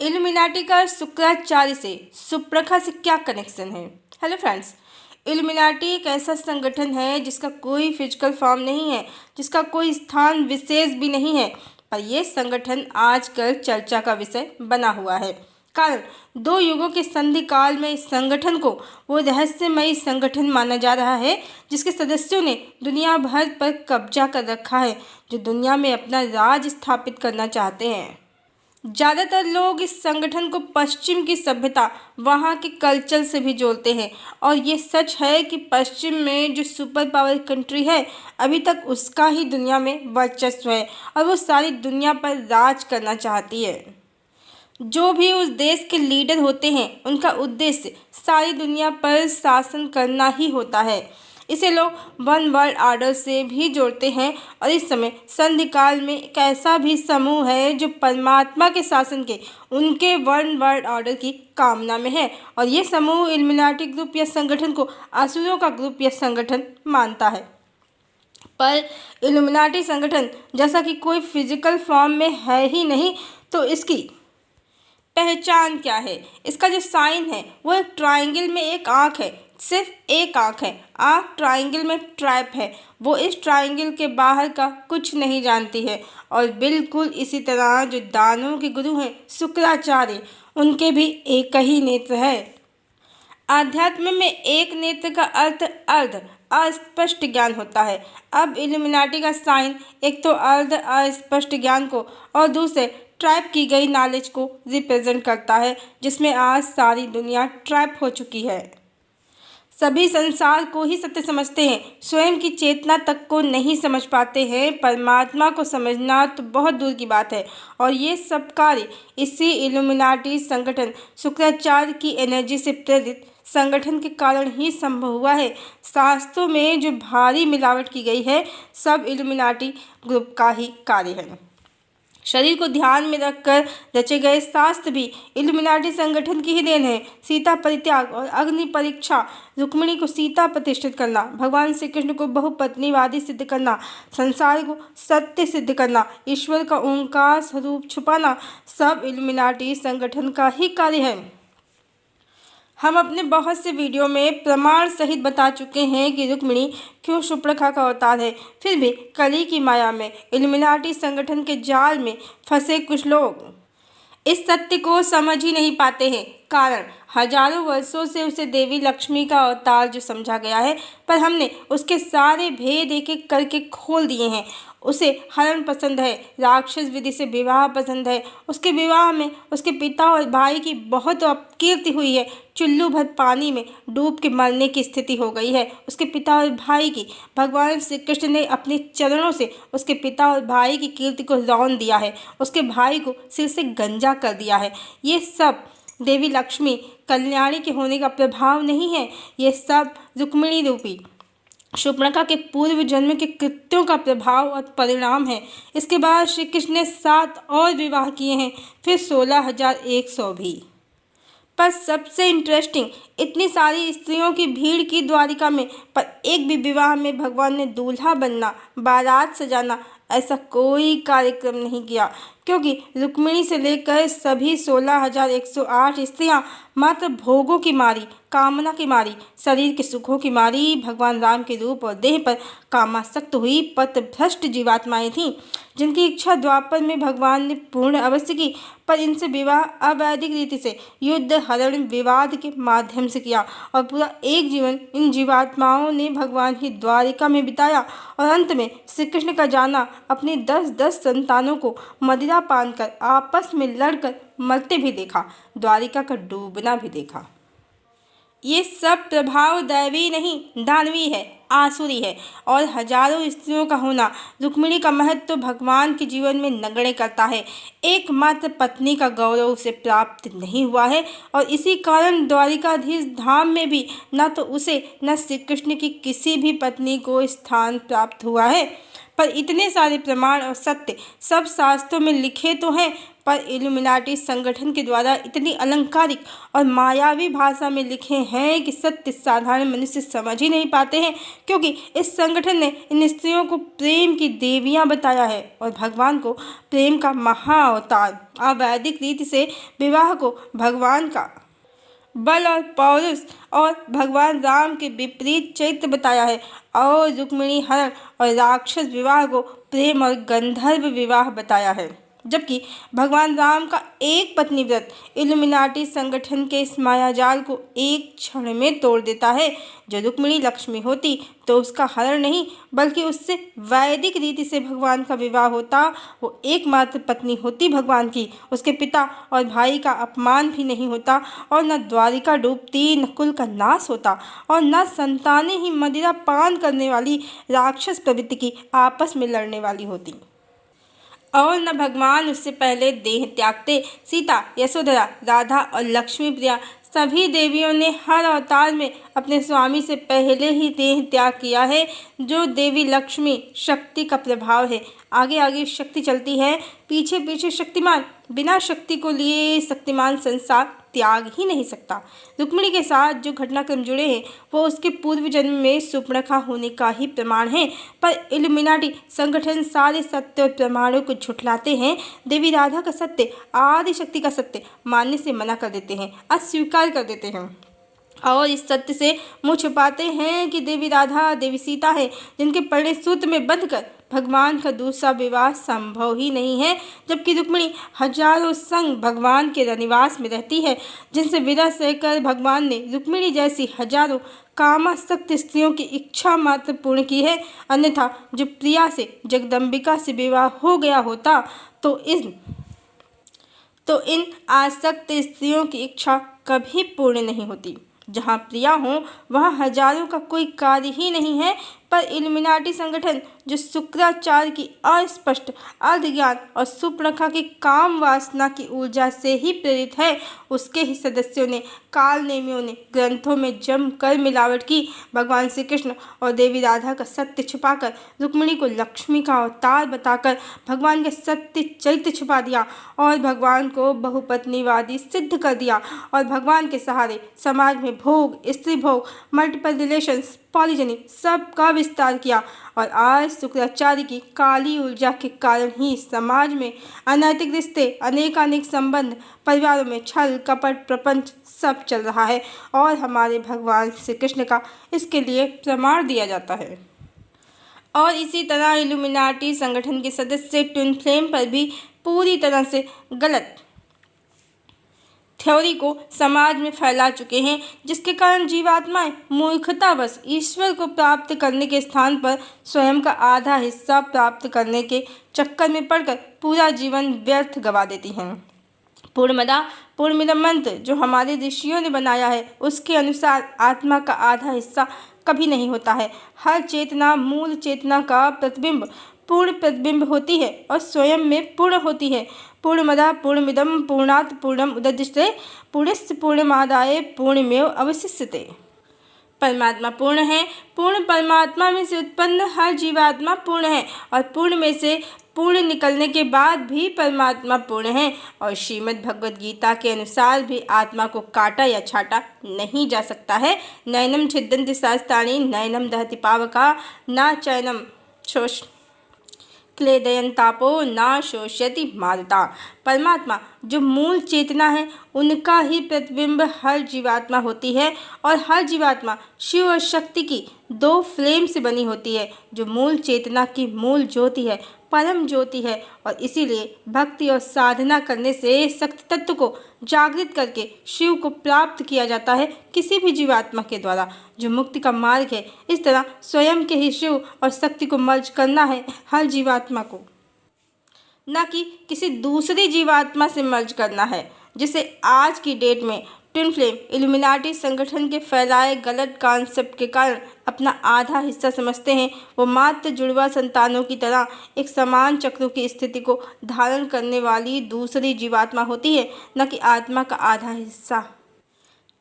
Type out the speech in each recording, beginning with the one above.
Illuminati का शुक्राचार्य से सुप्रखा से क्या कनेक्शन है। हेलो फ्रेंड्स, इल्यूमिनाटी एक ऐसा संगठन है जिसका कोई फिजिकल फॉर्म नहीं है, जिसका कोई स्थान विशेष भी नहीं है, पर यह संगठन आजकल चर्चा का विषय बना हुआ है। कारण दो युगों के संधि काल में इस संगठन को वो रहस्यमयी संगठन माना जा रहा है जिसके सदस्यों ने दुनिया भर पर कब्जा कर रखा है, जो दुनिया में अपना राज स्थापित करना चाहते हैं। ज़्यादातर लोग इस संगठन को पश्चिम की सभ्यता, वहाँ के कल्चर से भी जोड़ते हैं, और ये सच है कि पश्चिम में जो सुपर पावर कंट्री है, अभी तक उसका ही दुनिया में वर्चस्व है और वो सारी दुनिया पर राज करना चाहती है। जो भी उस देश के लीडर होते हैं, उनका उद्देश्य सारी दुनिया पर शासन करना ही होता है। इसे लोग वन वर्ल्ड ऑर्डर से भी जोड़ते हैं, और इस समय संधि काल में एक ऐसा भी समूह है जो परमात्मा के शासन के, उनके वन वर्ल्ड ऑर्डर की कामना में है, और ये समूह इल्यूमिनाटी ग्रुप या संगठन को असुरों का ग्रुप या संगठन मानता है। पर इल्यूमिनाटी संगठन जैसा कि कोई फिजिकल फॉर्म में है ही नहीं, तो इसकी पहचान क्या है। इसका जो साइन है वो एक ट्रायंगल में एक आँख है, सिर्फ एक आँख है। आँख ट्रायंगल में ट्रैप है, वो इस ट्रायंगल के बाहर का कुछ नहीं जानती है। और बिल्कुल इसी तरह जो दानवों के गुरु हैं शुक्राचार्य, उनके भी एक ही नेत्र है। आध्यात्म में एक नेत्र का अर्थ अर्ध अस्पष्ट ज्ञान होता है। अब इल्यूमिनाटी का साइन एक तो अर्ध अस्पष्ट ज्ञान को और दूसरे ट्रैप की गई नॉलेज को रिप्रेजेंट करता है, जिसमें आज सारी दुनिया ट्रैप हो चुकी है। सभी संसार को ही सत्य समझते हैं, स्वयं की चेतना तक को नहीं समझ पाते हैं। परमात्मा को समझना तो बहुत दूर की बात है, और ये सब कार्य इसी इल्यूमिनाटी संगठन शुक्राचार्य की एनर्जी से प्रेरित संगठन के कारण ही संभव हुआ है। शास्त्रों में जो भारी मिलावट की गई है, सब इल्यूमिनाटी ग्रुप का ही कार्य है। शरीर को ध्यान में रखकर रचे गए शास्त्र भी इल्यूमिनाटी संगठन की ही देन है। सीता परित्याग और अग्नि परीक्षा, रुक्मिणी को सीता प्रतिष्ठित करना, भगवान श्री कृष्ण को बहुपत्नीवादी सिद्ध करना, संसार को सत्य सिद्ध करना, ईश्वर का ओंकार स्वरूप छुपाना, सब इल्यूमिनाटी संगठन का ही कार्य है। हम अपने बहुत से वीडियो में प्रमाण सहित बता चुके हैं कि रुक्मिणी क्यों शुक्राखा का अवतार है। फिर भी कली की माया में इल्यूमिनाटी संगठन के जाल में फंसे कुछ लोग इस सत्य को समझ ही नहीं पाते हैं। कारण हजारों वर्षों से उसे देवी लक्ष्मी का अवतार जो समझा गया है, पर हमने उसके सारे भेद एक एक करके खोल दिए हैं। उसे हरण पसंद है, राक्षस विधि से विवाह पसंद है, उसके विवाह में उसके पिता और भाई की बहुत अपकीर्ति हुई है, चुल्लू भर पानी में डूब के मरने की स्थिति हो गई है उसके पिता और भाई की। भगवान श्री कृष्ण ने अपने चरणों से उसके पिता और भाई की कीर्ति को रौंद दिया है, उसके भाई को सिर से गंजा कर दिया है। ये सब देवी लक्ष्मी कल्याणी के होने का प्रभाव नहीं है, ये सब रुक्मिणी रूपी शूर्पणखा के पूर्व जन्म के कृत्यों का प्रभाव और परिणाम है। इसके बाद श्री कृष्ण ने 7 और विवाह किए हैं, फिर 16,100 भी। पर सबसे इंटरेस्टिंग, इतनी सारी स्त्रियों की भीड़ की द्वारिका में, पर एक भी विवाह में भगवान ने दूल्हा बनना, बारात सजाना, ऐसा कोई कार्यक्रम नहीं किया, क्योंकि रुक्मिणी से लेकर सभी 16,108 स्त्रियां मात्र भोगों की मारी, कामना की मारी, शरीर के सुखों की मारी, भगवान राम के रूप और देह पर कामासक्त हुई पथभ्रष्ट जीवात्माएं थीं, जिनकी इच्छा द्वापर में भगवान ने पूर्ण अवश्य की, पर इनसे विवाह अवैधिक रीति से युद्ध हरण विवाद के माध्यम से किया, और पूरा एक जीवन इन जीवात्माओं ने भगवान की द्वारिका में बिताया, और अंत में श्री कृष्ण का जाना अपनी 10-10 संतानों को मदिरा पान कर आपस में लड़कर मरते भी देखा, द्वारिका का डूबना भी देखा। ये सब प्रभाव दैवी नहीं, दानवी है, आसुरी है, और हजारों स्त्रियों का होना रुक्मिणी का महत्व तो भगवान के जीवन में नगण्य करता है। एकमात्र पत्नी का गौरव उसे प्राप्त नहीं हुआ है, और इसी कारण द्वारिकाधीश धाम में भी न तो उसे न श्री कृष्ण की किसी भी पत्नी को स्थान प्राप्त हुआ है। पर इतने सारे प्रमाण और सत्य सब शास्त्रों में लिखे तो हैं, पर इल्यूमिनाटी संगठन के द्वारा इतनी अलंकारिक और मायावी भाषा में लिखे हैं कि सत्य साधारण मनुष्य समझ ही नहीं पाते हैं, क्योंकि इस संगठन ने इन स्त्रियों को प्रेम की देवियां बताया है और भगवान को प्रेम का महाअवतार। अवैदिक रीति से विवाह को भगवान का बल और पौरुष और भगवान राम के विपरीत चरित्र बताया है, और रुक्मिणी हरण और राक्षस विवाह को प्रेम और गंधर्व विवाह बताया है। जबकि भगवान राम का एक पत्नी व्रत इल्यूमिनाटी संगठन के इस मायाजाल को एक क्षण में तोड़ देता है। जो रुक्मिणी लक्ष्मी होती तो उसका हरण नहीं, बल्कि उससे वैदिक रीति से भगवान का विवाह होता। वो एकमात्र पत्नी होती भगवान की, उसके पिता और भाई का अपमान भी नहीं होता, और न द्वारिका डूबती, न कुल का नाश होता, और न संतानें ही मदिरा पान करने वाली राक्षस प्रवृत्ति की आपस में लड़ने वाली होती, और न भगवान उससे पहले देह त्यागते। सीता, यशोधरा, राधा और लक्ष्मी प्रिया सभी देवियों ने हर अवतार में अपने स्वामी से पहले ही देह त्याग किया है। जो देवी लक्ष्मी शक्ति का प्रभाव है, आगे आगे शक्ति चलती है, पीछे पीछे शक्तिमान। बिना शक्ति को लिए शक्तिमान संसार त्याग ही नहीं सकता। रुक्मिणी के साथ जो घटनाक्रम जुड़े हैं वो उसके पूर्व जन्म में सुपर्णखा होने का ही प्रमाण है, पर इल्यूमिनाटी संगठन सारे सत्य और प्रमाणों को झुठलाते हैं। देवी राधा का सत्य, आदि शक्ति का सत्य मानने से मना कर देते हैं, अस्वीकार कर देते हैं, और इस सत्य से मुँह छुपाते हैं कि देवी राधा देवी सीता है, जिनके पढ़े सूत्र में बंधकर भगवान का दूसरा विवाह संभव ही नहीं है। जबकि रुक्मिणी हजारों संग भगवान के रनिवास में रहती है, जिनसे विरह सहकर भगवान ने रुक्मिणी जैसी हजारों कामासक्त स्त्रियों की इच्छा मात्र पूर्ण की है। अन्यथा जो प्रिया से जगदम्बिका से विवाह हो गया होता तो इन आसक्त स्त्रियों की इच्छा कभी पूर्ण नहीं होती। जहाँ प्रिया हो वहाँ हजारों का कोई कार्य ही नहीं है, पर इल्यूमिनाटी संगठन जो शुक्राचार्य की अस्पष्ट अर्धज्ञान और सुपर्णखा की काम वासना की ऊर्जा से ही प्रेरित है, उसके ही सदस्यों ने, काल नेमियों ने ग्रंथों में जमकर मिलावट की। भगवान श्री कृष्ण और देवी राधा का सत्य छुपाकर, रुक्मिणी को लक्ष्मी का अवतार बताकर भगवान के सत्य चरित्र छुपा दिया, और भगवान को बहुपत्नीवादी सिद्ध कर दिया, और भगवान के सहारे समाज में भोग, स्त्री भोग, मल्टीपल रिलेशंस, पॉलीजनी सब का विस्तार किया। और आज शुक्राचार्य की काली ऊर्जा के कारण ही समाज में अनैतिक रिश्ते, अनेकानेक संबंध, परिवारों में छल कपट प्रपंच सब चल रहा है, और हमारे भगवान श्री कृष्ण का इसके लिए प्रमाण दिया जाता है। और इसी तरह इल्यूमिनाटी संगठन के सदस्य ट्विन फ्लेम पर भी पूरी तरह से गलत थ्योरी को समाज में फैला चुके हैं, जिसके कारण जीवात्माएं मूर्खतावश ईश्वर को प्राप्त करने के स्थान पर स्वयं का आधा हिस्सा प्राप्त करने के चक्कर में पड़कर पूरा जीवन व्यर्थ गवा देती हैं। पूर्णमदा पूर्णमिदं मंत्र जो हमारे ऋषियों ने बनाया है, उसके अनुसार आत्मा का आधा हिस्सा कभी नहीं होता है। हर चेतना मूल चेतना का प्रतिबिंब पूर्ण प्रतिबिंब होती है और स्वयं में पूर्ण होती है। पूर्णमदा पूर्णमिदं पूर्णात् पूर्णम् उददिश्यते पूर्णस्य पूर्णमादाय पूर्णमेव अवशिष्यते। परमात्मा पूर्ण है, पूर्ण परमात्मा में से उत्पन्न हर जीवात्मा पूर्ण है, और पूर्ण में से पूर्ण निकलने के बाद भी परमात्मा पूर्ण है। और श्रीमद् भगवद गीता के अनुसार भी आत्मा को काटा या छाटा नहीं जा सकता है। नैनम छिद्यन्ति शास्त्राणि नैनम दहति पावका न चैनम क्लेदयन्तापो ना शोष्यति मारुता। परमात्मा जो मूल चेतना है, उनका ही प्रतिबिंब हर जीवात्मा होती है, और हर जीवात्मा शिव और शक्ति की दो फ्लेम से बनी होती है। जो मूल चेतना की मूल ज्योति है, परम ज्योति है, और इसीलिए भक्ति और साधना करने से शक्ति तत्व को जागृत करके शिव को प्राप्त किया जाता है किसी भी जीवात्मा के द्वारा, जो मुक्ति का मार्ग है। इस तरह स्वयं के ही शिव और शक्ति को मर्ज करना है हर जीवात्मा को, न कि किसी दूसरी जीवात्मा से मर्ज करना है, जिसे आज की डेट में ट्विन फ्लेम इल्यूमिनाटी संगठन के फैलाए गलत कॉन्सेप्ट के कारण अपना आधा हिस्सा समझते हैं। वो मात्र जुड़वा संतानों की तरह एक समान चक्रों की स्थिति को धारण करने वाली दूसरी जीवात्मा होती है, न कि आत्मा का आधा हिस्सा।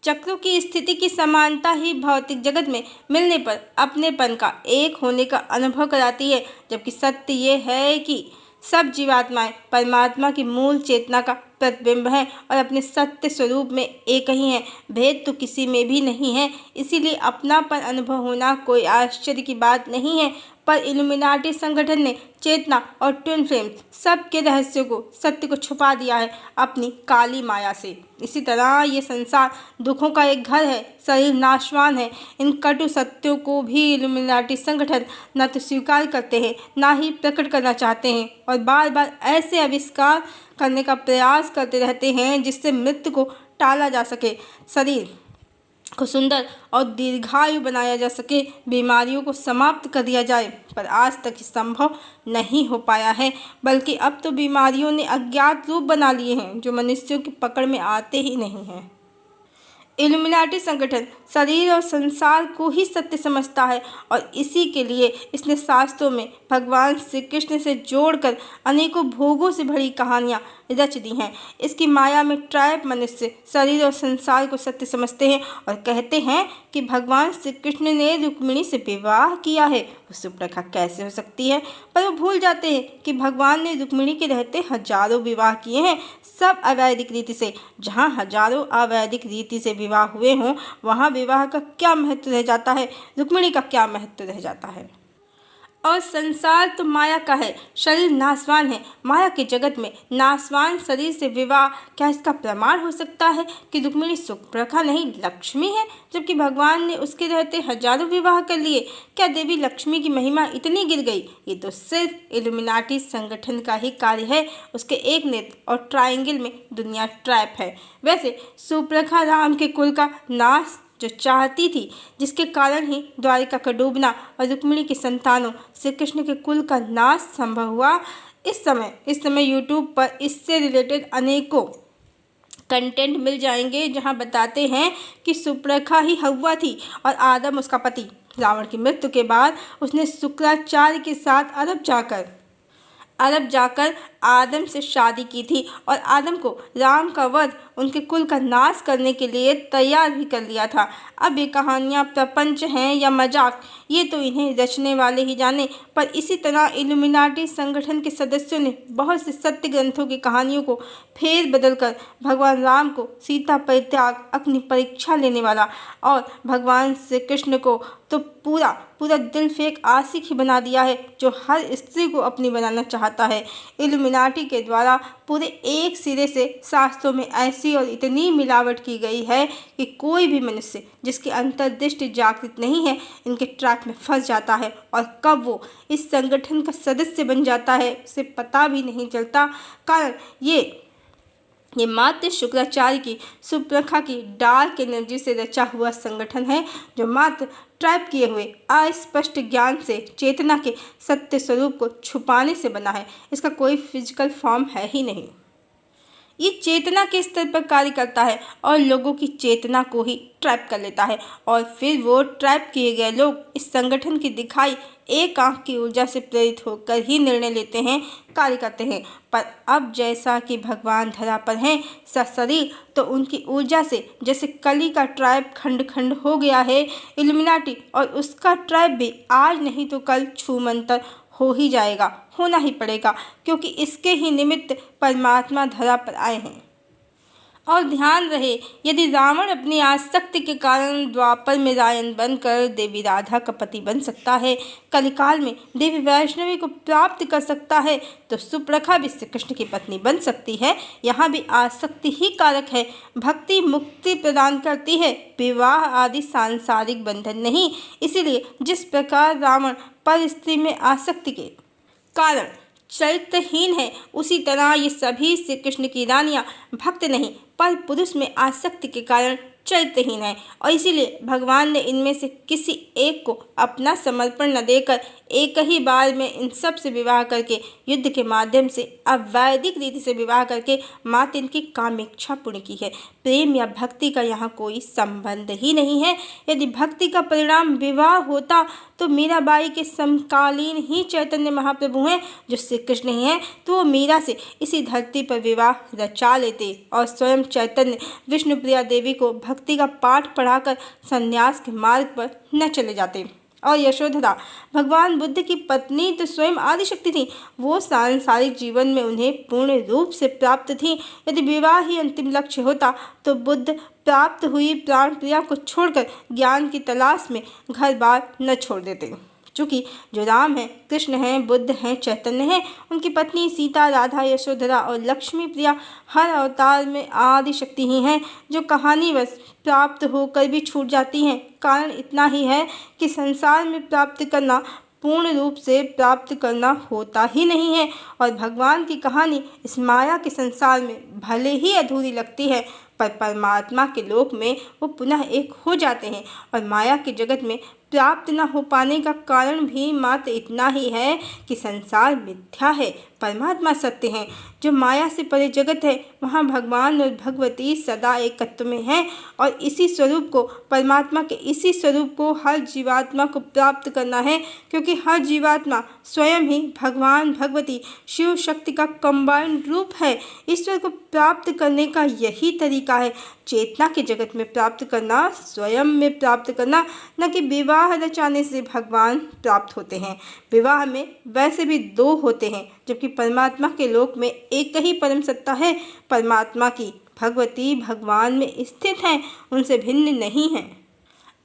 चक्रों की स्थिति की समानता ही भौतिक जगत में मिलने पर अपनेपन का एक होने का अनुभव कराती है, जबकि सत्य ये है कि सब जीवात्माएं परमात्मा की मूल चेतना का प्रतिबिंब हैं और अपने सत्य स्वरूप में एक ही हैं। भेद तो किसी में भी नहीं है, इसीलिए अपनापन अनुभव होना कोई आश्चर्य की बात नहीं है। पर इल्यूमिनाटी संगठन ने चेतना और ट्विन फ्लेम सबके रहस्यों को, सत्य को छुपा दिया है अपनी काली माया से। इसी तरह ये संसार दुखों का एक घर है, शरीर नाशवान है। इन कटु सत्यों को भी इल्यूमिनाटी संगठन न तो स्वीकार करते हैं, ना ही प्रकट करना चाहते हैं और बार बार ऐसे आविष्कार करने का प्रयास करते रहते हैं जिससे मृत्यु को टाला जा सके, शरीर को सुंदर और दीर्घायु बनाया जा सके, बीमारियों को समाप्त कर दिया जाए। पर आज तक संभव नहीं हो पाया है, बल्कि अब तो बीमारियों ने अज्ञात रूप बना लिए हैं जो मनुष्यों की पकड़ में आते ही नहीं हैं। इल्यूमिनाटी संगठन शरीर और संसार को ही सत्य समझता है और इसी के लिए इसने शास्त्रों में भगवान श्री कृष्ण से जोड़कर अनेकों भोगों से भरी कहानियाँ रच दी हैं। इसकी माया में ट्रैप मनुष्य शरीर और संसार को सत्य समझते हैं और कहते हैं कि भगवान श्री कृष्ण ने रुक्मिणी से विवाह किया है, वो सुप्रेखा कैसे हो सकती है। पर वो भूल जाते हैं कि भगवान ने रुक्मिणी के रहते हजारों विवाह किए हैं, सब अवैधिक रीति से। जहाँ हजारों अवैधिक रीति से विवाह हुए हों, वहाँ विवाह का क्या महत्व रह जाता है, रुक्मिणी का क्या महत्व रह जाता है। और संसार तो माया का है, शरीर नाशवान है। माया के जगत में नाशवान शरीर से विवाह, क्या इसका प्रमाण हो सकता है कि रुक्मिणी सुप्रखा नहीं लक्ष्मी है, जबकि भगवान ने उसके रहते हजारों विवाह कर लिए। क्या देवी लक्ष्मी की महिमा इतनी गिर गई? ये तो सिर्फ इल्यूमिनाटी संगठन का ही कार्य है। उसके एक नेत्र और ट्रायंगल में दुनिया ट्रैप है। वैसे सुप्रखा राम के कुल का नाश जो चाहती थी, जिसके कारण ही द्वारिका का डूबना और रुक्मिणी की संतानों श्री कृष्ण के कुल का नाश संभव हुआ। इस समय यूट्यूब पर इससे रिलेटेड अनेकों कंटेंट मिल जाएंगे जहां बताते हैं कि सुप्रखा ही हव्वा थी और आदम उसका पति। रावण की मृत्यु के बाद उसने शुक्राचार्य के साथ अरब जाकर आदम से शादी की थी और आदम को राम का वध, उनके कुल का नाश करने के लिए तैयार भी कर लिया था। अब ये कहानियाँ प्रपंच हैं या मजाक, ये तो इन्हें रचने वाले ही जाने। पर इसी तरह इल्यूमिनाटी संगठन के सदस्यों ने बहुत से सत्य ग्रंथों की कहानियों को फेर बदल कर भगवान राम को सीता परित्याग, अपनी परीक्षा लेने वाला और भगवान श्री कृष्ण को तो पूरा दिल फेंक आशिक ही बना दिया है, जो हर स्त्री को अपनी बनाना चाहता है। इल्यूमिनाटी के द्वारा पूरे एक सिरे से शास्त्रों में ऐसी और इतनी मिलावट की गई है कि कोई भी मनुष्य जिसकी अंतर्दृष्टि जागृत नहीं है, इनके ट्रैक में फंस जाता है और कब वो इस संगठन का सदस्य बन जाता है उसे पता भी नहीं चलता। कारण ये मात्र शुक्राचार्य की सुप्रखा की डार्क एनर्जी से रचा हुआ संगठन है, जो मात्र ट्रैप किए हुए अस्पष्ट ज्ञान से चेतना के सत्य स्वरूप को छुपाने से बना है। इसका कोई फिजिकल फॉर्म है ही नहीं। ये चेतना के स्तर पर कार्य करता है और लोगों की चेतना को ही ट्रैप कर लेता है और फिर वो ट्रैप किए गए लोग इस संगठन की दिखाई एक आंख की ऊर्जा से प्रेरित होकर ही निर्णय लेते हैं, कार्य करते हैं। पर अब जैसा कि भगवान धरा पर हैं सशरीर, तो उनकी ऊर्जा से जैसे कली का ट्राइब खंड खंड हो गया है, इल्यूमिनाटी और उसका ट्राइब भी आज नहीं तो कल छूमंतर हो ही जाएगा, होना ही पड़ेगा, क्योंकि इसके ही निमित्त परमात्मा धरा पर आए हैं। और ध्यान रहे, यदि रावण अपनी आसक्ति के कारण द्वापर में रायन बनकर देवी राधा का पति बन सकता है, कलिकाल में देवी वैष्णवी को प्राप्त कर सकता है, तो सुप्रखा भी श्री कृष्ण की पत्नी बन सकती है। यहाँ भी आसक्ति ही कारक है। भक्ति मुक्ति प्रदान करती है, विवाह आदि सांसारिक बंधन नहीं। इसीलिए जिस प्रकार रावण पर स्त्री में आसक्ति के कारण चरित्रहीन है, उसी तरह ये सभी श्री कृष्ण की रानियां भक्त नहीं पर पुरुष में आसक्ति के कारण चरित्रहीन है, और इसीलिए भगवान ने इनमें से किसी एक को अपना समर्पण न देकर एक ही बार में इन सब से विवाह करके, युद्ध के माध्यम से अवैधिक रीति से विवाह करके मात्र इनकी कामेच्छा पूर्ण की है। प्रेम या भक्ति का यहाँ कोई संबंध ही नहीं है। यदि भक्ति का परिणाम विवाह होता तो मीराबाई के समकालीन ही चैतन्य महाप्रभु हैं, जो श्री कृष्ण ही हैं, तो वो मीरा से इसी धरती पर विवाह रचा लेते और स्वयं चैतन्य विष्णुप्रिया देवी को भक्ति का पाठ पढ़ाकर संन्यास के मार्ग पर न चले जाते। और यशोधरा भगवान बुद्ध की पत्नी तो स्वयं आदिशक्ति थी, वो सांसारिक जीवन में उन्हें पूर्ण रूप से प्राप्त थी। यदि विवाह ही अंतिम लक्ष्य होता तो बुद्ध प्राप्त हुई प्राण प्रिया को छोड़कर ज्ञान की तलाश में घर बार न छोड़ देते। चूँकि जो राम हैं, कृष्ण हैं, बुद्ध हैं, चैतन्य हैं, उनकी पत्नी सीता, राधा, यशोधरा और लक्ष्मी प्रिया हर अवतार में आदि शक्ति ही हैं, जो कहानीवश प्राप्त होकर भी छूट जाती हैं। कारण इतना ही है कि संसार में प्राप्त करना पूर्ण रूप से प्राप्त करना होता ही नहीं है, और भगवान की कहानी इस माया के संसार में भले ही अधूरी लगती है, पर परमात्मा के लोक में वो पुनः एक हो जाते हैं। और माया के जगत में प्राप्त न हो पाने का कारण भी मात्र इतना ही है कि संसार मिथ्या है, परमात्मा सत्य है। जो माया से परे जगत है, वहाँ भगवान और भगवती सदा एकत्व में हैं, और इसी स्वरूप को, परमात्मा के इसी स्वरूप को हर जीवात्मा को प्राप्त करना है, क्योंकि हर जीवात्मा स्वयं ही भगवान, भगवती, शिव शक्ति का कंबाइंड रूप है। ईश्वर को प्राप्त करने का यही तरीका है, चेतना के जगत में प्राप्त करना, स्वयं में प्राप्त करना, न कि विवाह रचाने से भगवान प्राप्त होते हैं। विवाह में वैसे भी दो होते हैं, जबकि परमात्मा के लोक में एक ही परम सत्ता है। परमात्मा की भगवती भगवान में स्थित हैं, उनसे भिन्न नहीं है।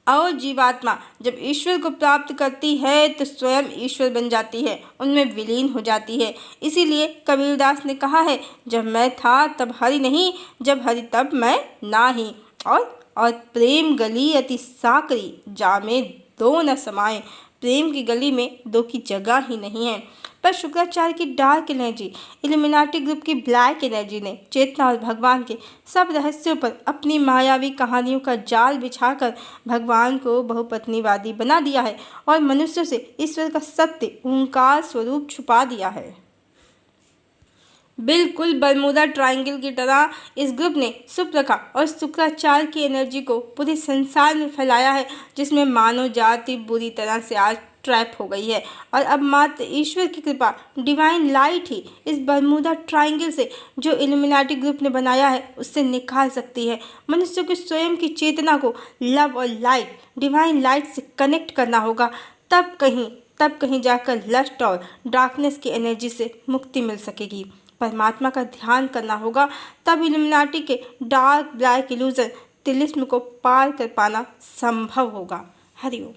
और जीवात्मा जब ईश्वर को प्राप्त करती है तो स्वयं ईश्वर बन जाती है, उनमें विलीन हो जाती है। इसीलिए कबीरदास ने कहा है, जब मैं था तब हरि नहीं, जब हरि तब मैं नाही। और प्रेम गली अति साकरी, जामे दो न समाए। प्रेम की गली में दो की जगह ही नहीं है। पर शुक्राचार्य की डार्क एनर्जी, इल्यूमिनाटी ग्रुप की ब्लैक एनर्जी ने चेतना और भगवान के सब रहस्यों पर अपनी मायावी कहानियों का जाल बिछाकर भगवान को बहुपत्नीवादी बना दिया है, और मनुष्यों से ईश्वर का सत्य ओंकार स्वरूप छुपा दिया है। बिल्कुल बरमूडा ट्रायंगल की तरह इस ग्रुप ने सुप्रखा और शुक्राचार्य की एनर्जी को पूरे संसार में फैलाया है, जिसमें मानव जाति बुरी तरह से आज ट्रैप हो गई है। और अब मात्र ईश्वर की कृपा, डिवाइन लाइट ही इस बरमूडा ट्रायंगल से, जो इल्यूमिनाटी ग्रुप ने बनाया है, उससे निकाल सकती है। मनुष्य को स्वयं की चेतना को लव और लाइट, डिवाइन लाइट से कनेक्ट करना होगा, तब कहीं जाकर लस्ट और डार्कनेस की एनर्जी से मुक्ति मिल सकेगी। परमात्मा का ध्यान करना होगा, तब इल्यूमिनाटी के डार्क ब्लैक इल्यूजन तिलिस्म को पार कर पाना संभव होगा। हरि ओम।